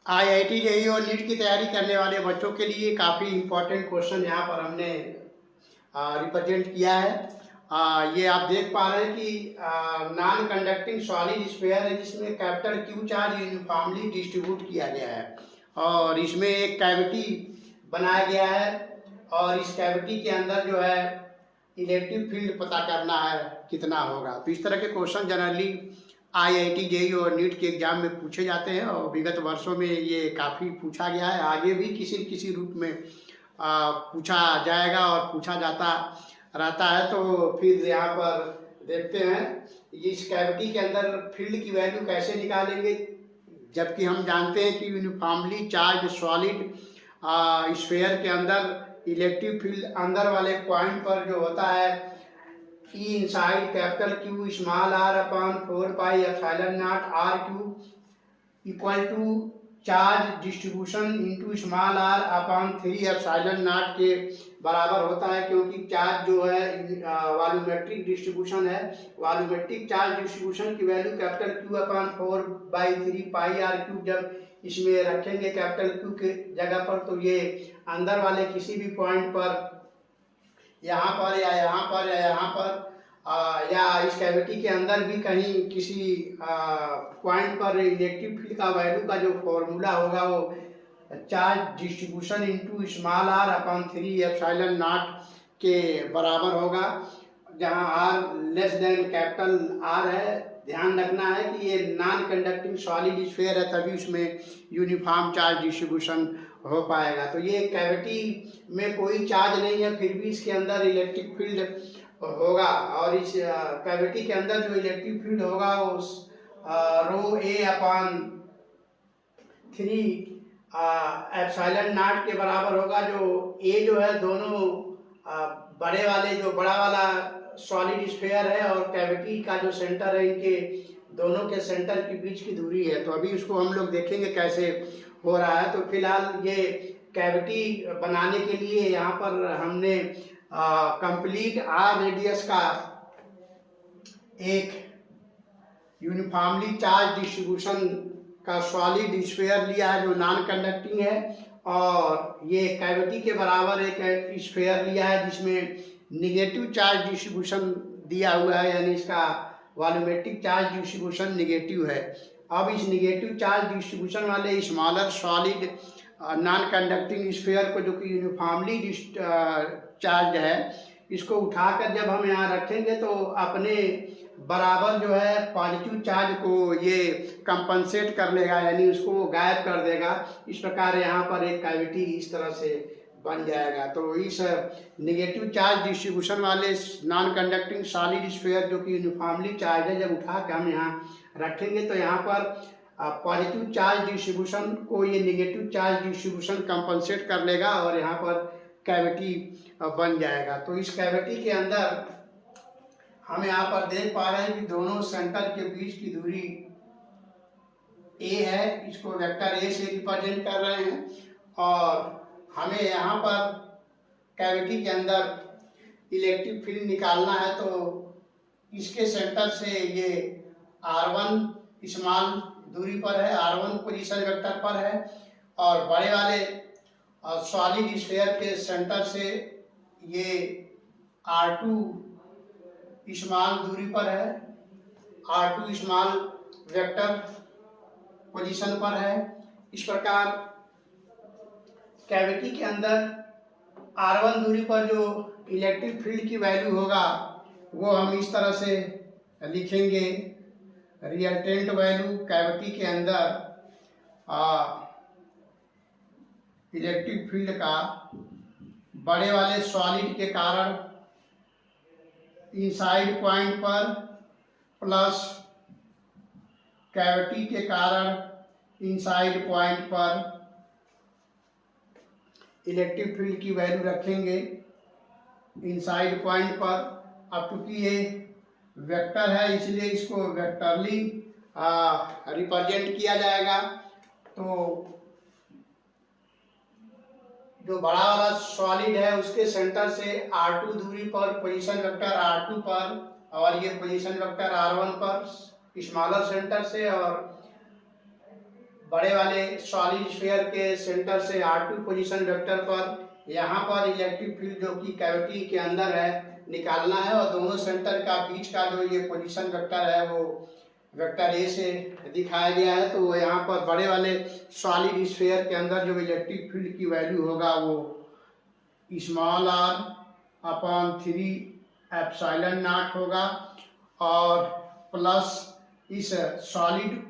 IIT JEE और NEET की तैयारी करने वाले बच्चों के लिए काफ़ी इम्पोर्टेंट क्वेश्चन यहाँ पर हमने रिप्रेजेंट किया है। ये आप देख पा रहे हैं कि नॉन कंडक्टिंग सॉलिड स्फीयर है जिसमें capital Q charge uniformly distribute किया गया है और इसमें एक कैविटी बनाया गया है और इस कैविटी के अंदर जो है इलेक्ट्रिक फील्ड पता करना है कितना होगा। तो इस तरह के क्वेश्चन जनरली आईआईटी जेईई और नीट के एग्जाम में पूछे जाते हैं और विगत वर्षों में ये काफ़ी पूछा गया है। आगे भी किसी न किसी रूप में पूछा जाएगा और पूछा जाता रहता है। तो फिर यहाँ पर देखते हैं इस कैविटी के अंदर फील्ड की वैल्यू कैसे निकालेंगे, जबकि हम जानते हैं कि यूनिफॉर्मली चार्ज सॉलिड स्फीयर के अंदर इलेक्ट्रिक फील्ड अंदर वाले पॉइंट पर जो होता है E inside capital Q small r upon 4 pi epsilon naught r cube equal to charge distribution into small r upon 3 epsilon not के बराबर होता है, क्योंकि चार्ज जो है वॉल्यूमेट्रिक डिस्ट्रीब्यूशन है। वॉल्यूमेट्रिक चार्ज डिस्ट्रीब्यूशन की वैल्यू कैपिटल Q अपॉन 4/3 पाई r cube जब इसमें रखेंगे कैपिटल Q के जगह पर, तो ये अंदर वाले किसी भी पॉइंट पर यहाँ पर या यहाँ पर या यहाँ पर या इस कैविटी के अंदर भी कहीं किसी पॉइंट पर इलेक्ट्रिक फील्ड का वैल्यू का जो फॉर्मूला होगा वो charge distribution into small r upon 3 epsilon not के बराबर होगा, जहाँ r less than capital R है। ध्यान रखना है कि ये नॉन कंडक्टिंग सॉलिड स्फीयर है, तभी उसमें यूनिफॉर्म चार्ज डिस्ट्रीब्यूशन हो पाएगा। तो ये कैविटी में कोई चार्ज नहीं है, फिर भी इसके अंदर इलेक्ट्रिक फील्ड होगा और इस कैविटी के अंदर जो इलेक्ट्रिक फील्ड होगा वो रो ए अपॉन 3 एप्सिलॉन नॉट के बराबर होगा। जो ए जो है दोनों बड़े वाले जो बड़ा वाला सॉलिड स्फीयर है और कैविटी का जो सेंटर है, इनके दोनों के सेंटर के बीच की दूरी है। तो अभी उसको हम लोग देखेंगे कैसे हो रहा है। तो फिलहाल ये कैविटी बनाने के लिए यहाँ पर हमने कंप्लीट आर रेडियस का एक यूनिफॉर्मली चार्ज डिस्ट्रीब्यूशन का सॉलिड स्फीयर लिया है जो नॉन कंडक्टिंग है, और ये कैविटी के बराबर एक स्फीयर लिया है जिसमें निगेटिव चार्ज डिस्ट्रीब्यूशन दिया हुआ है, यानी इसका वॉल्यूमेट्रिक चार्ज डिस्ट्रीब्यूशन निगेटिव है। अब इस निगेटिव चार्ज डिस्ट्रीब्यूशन वाले smaller solid non conducting sphere को, जो कि यूनिफॉर्मली चार्ज है, इसको उठाकर जब हम यहाँ रखेंगे तो अपने बराबर जो है पॉजिटिव चार्ज को ये कंपनसेट कर लेगा, यानी उसको गायब कर देगा। इस प्रकार यहाँ पर एक कैविटी इस तरह से बन जाएगा। तो इस निगेटिव चार्ज डिस्ट्रीब्यूशन वाले नॉन कंडक्टिंग सॉलिड स्फीयर जो कि यूनिफॉर्मली चार्ज है, जब उठा के हम यहाँ रखेंगे तो यहाँ पर पॉजिटिव चार्ज डिस्ट्रीब्यूशन को ये निगेटिव चार्ज डिस्ट्रीब्यूशन कंपनसेट कर लेगा और यहाँ पर कैविटी बन जाएगा। तो इस कैविटी के अंदर हम यहाँ पर देख पा रहे हैं कि दोनों सेंटर के बीच की दूरी ए है, इसको वेक्टर ए से रिप्रेजेंट कर रहे हैं, और हमें यहाँ पर कैविटी के अंदर इलेक्ट्रिक फील्ड निकालना है। तो इसके सेंटर से ये R1 स्मॉल दूरी पर है, R1 पोजीशन वेक्टर पर है, और बड़े वाले सॉलिड स्फीयर के सेंटर से ये R2 स्मॉल दूरी पर है, R2 स्मॉल वेक्टर पोजीशन पर है। इस प्रकार कैविटी के अंदर R1 दूरी पर जो इलेक्ट्रिक फील्ड की वैल्यू होगा वो हम इस तरह से लिखेंगे। रिजल्टेंट वैल्यू कैविटी के अंदर इलेक्ट्रिक फील्ड का बड़े वाले सॉलिड के कारण इनसाइड पॉइंट पर प्लस कैविटी के कारण इनसाइड पॉइंट पर इलेक्ट्रिक फील्ड की वैल्यू रखेंगे इनसाइड पॉइंट पर। अब चूंकि ये वेक्टर है इसलिए इसको वेक्टरली रिप्रेजेंट किया जाएगा। तो जो बड़ा वाला सॉलिड है उसके सेंटर से R2 दूरी पर पोजीशन वेक्टर R2 पर, और ये पोजीशन वेक्टर R1 पर स्मॉलर सेंटर से, और बड़े वाले सॉलिड स्फीयर के सेंटर से R2 पोजीशन वेक्टर पर यहाँ पर इलेक्ट्रिक फील्ड जो कि कैविटी के अंदर है निकालना है, और दोनों सेंटर का बीच का जो ये पोजीशन वेक्टर है वो वेक्टर ए से दिखाया गया है। तो यहाँ पर बड़े वाले सॉलिड स्फीयर के अंदर जो इलेक्ट्रिक फील्ड की वैल्यू होगा वो small r upon 3 epsilon not होगा, और प्लस इस solid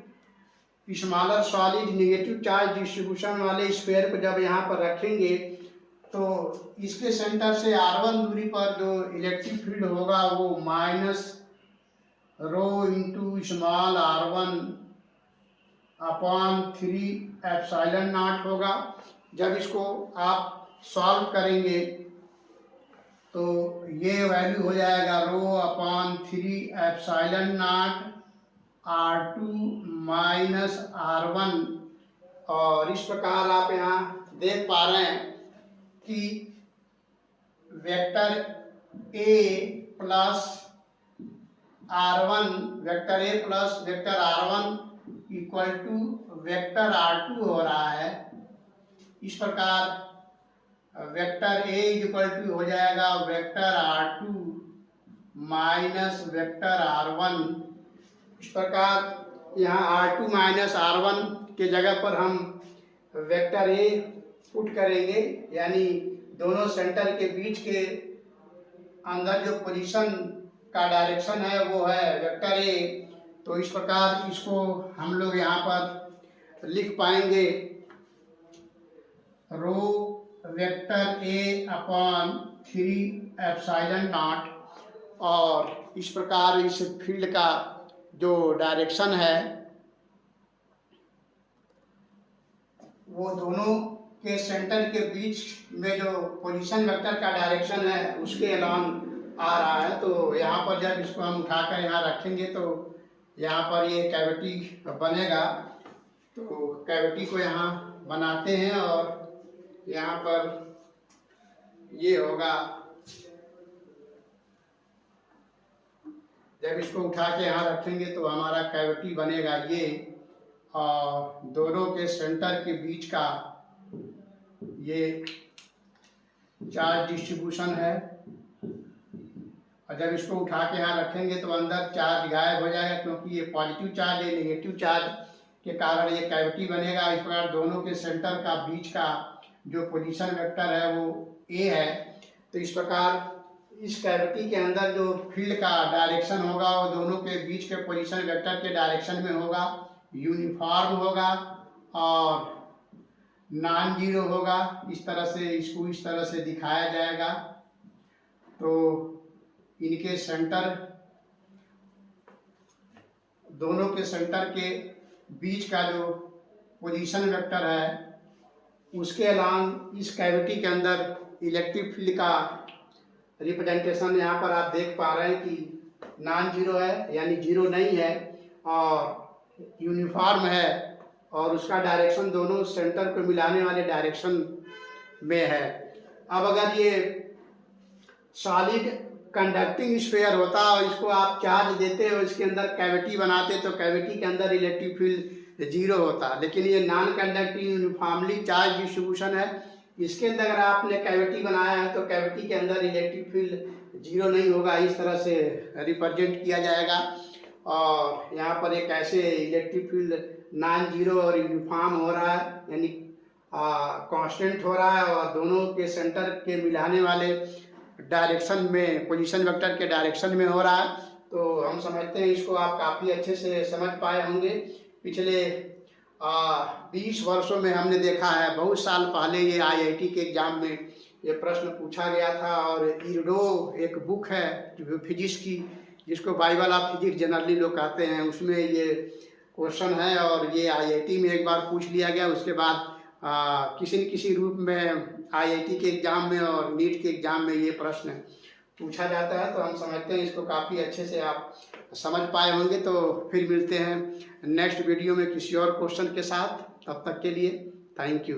smaller solid negative charge distribution वाले स्फीयर को जब यहाँ पर रखेंगे तो इसके सेंटर से R1 दूरी पर जो इलेक्ट्रिक फील्ड होगा वो minus rho into small r1 upon 3 epsilon not होगा। जब इसको आप सॉल्व करेंगे तो ये वैल्यू हो जाएगा rho upon 3 epsilon not R2 minus R1, और इस प्रकार आप यहाँ देख पा रहे हैं कि vector A plus R1 vector A plus vector R1 equal to vector R2 हो रहा है। इस प्रकार वेक्टर A इक्वल टू हो जाएगा vector R2 minus vector R1। इस प्रकार यहाँ R2 माइनस R1 के जगह पर हम वेक्टर A पुट करेंगे, यानी दोनों सेंटर के बीच के अंदर जो पोजीशन का डायरेक्शन है वो है वेक्टर A। तो इस प्रकार इसको हम लोग यहाँ पर लिख पाएंगे rho vector A upon 3 epsilon naught, और इस प्रकार इस फील्ड का जो डायरेक्शन है वो दोनों के सेंटर के बीच में जो पोजीशन वेक्टर का डायरेक्शन है उसके अलॉन्ग आ रहा है। तो यहाँ पर जब इसको हम उठाकर यहाँ रखेंगे तो यहाँ पर ये कैविटी बनेगा। तो कैविटी को यहाँ बनाते हैं और यहाँ पर ये होगा, जब इसको उठा के यहाँ रखेंगे तो हमारा कैविटी बनेगा ये, और दोनों के सेंटर के बीच का ये चार्ज डिस्ट्रीब्यूशन है, और जब इसको उठा के यहाँ रखेंगे तो अंदर चार्ज गायब हो जाएगा, क्योंकि ये पॉजिटिव चार्ज है, नेगेटिव चार्ज के कारण ये कैविटी बनेगा। इस प्रकार दोनों के सेंटर का बीच का जो पोजीशन वेक्टर है वो A है। तो इस प्रकार इस कैविटी के अंदर जो फील्ड का डायरेक्शन होगा वो दोनों के बीच के पोजीशन वेक्टर के डायरेक्शन में होगा, यूनिफॉर्म होगा और नॉन जीरो होगा। इस तरह से इसको इस तरह से दिखाया जाएगा। तो इनके सेंटर, दोनों के सेंटर के बीच का जो पोजीशन वेक्टर है उसके अलॉन्ग इस कैविटी के अंदर इलेक्ट्रिक फील्ड का रिप्रेजेंटेशन यहाँ पर आप देख पा रहे हैं कि नॉन जीरो है, यानी जीरो नहीं है, और यूनिफॉर्म है, और उसका डायरेक्शन दोनों सेंटर को मिलाने वाले डायरेक्शन में है। अब अगर ये सॉलिड कंडक्टिंग स्फीयर होता और इसको आप चार्ज देते हो, इसके अंदर कैविटी बनाते, तो कैविटी के अंदर इलेक्ट्रिक फील्ड जीरो होता। लेकिन ये non conducting uniformly charge distribution है, इसके अंदर अगर आपने कैविटी बनाया है तो कैविटी के अंदर इलेक्ट्रिक फील्ड जीरो नहीं होगा। इस तरह से रिप्रेजेंट किया जाएगा, और यहाँ पर एक ऐसे इलेक्ट्रिक फील्ड नॉन जीरो और यूनिफॉर्म हो रहा है, यानी कांस्टेंट हो रहा है, और दोनों के सेंटर के मिलाने वाले डायरेक्शन में, पोजीशन वेक्टर के डायरेक्शन में हो रहा है। तो हम समझते हैं इसको आप काफ़ी अच्छे से समझ पाए होंगे। पिछले 20 वर्षों में हमने देखा है, बहुत साल पहले ये IIT के एग्जाम में ये प्रश्न पूछा गया था, और इर्डो एक बुक है फिजिक्स की, जिसको बाइबल ऑफ फिजिक्स जनरली लोग कहते हैं, उसमें ये क्वेश्चन है, और ये IIT में एक बार पूछ लिया गया। उसके बाद किसी न किसी रूप में IIT के एग्जाम में और नीट के एग्जाम में ये प्रश्न पूछा जाता है। तो हम समझते हैं इसको काफ़ी अच्छे से आप समझ पाए होंगे। तो फिर मिलते हैं नेक्स्ट वीडियो में किसी और क्वेश्चन के साथ। तब तक के लिए थैंक यू।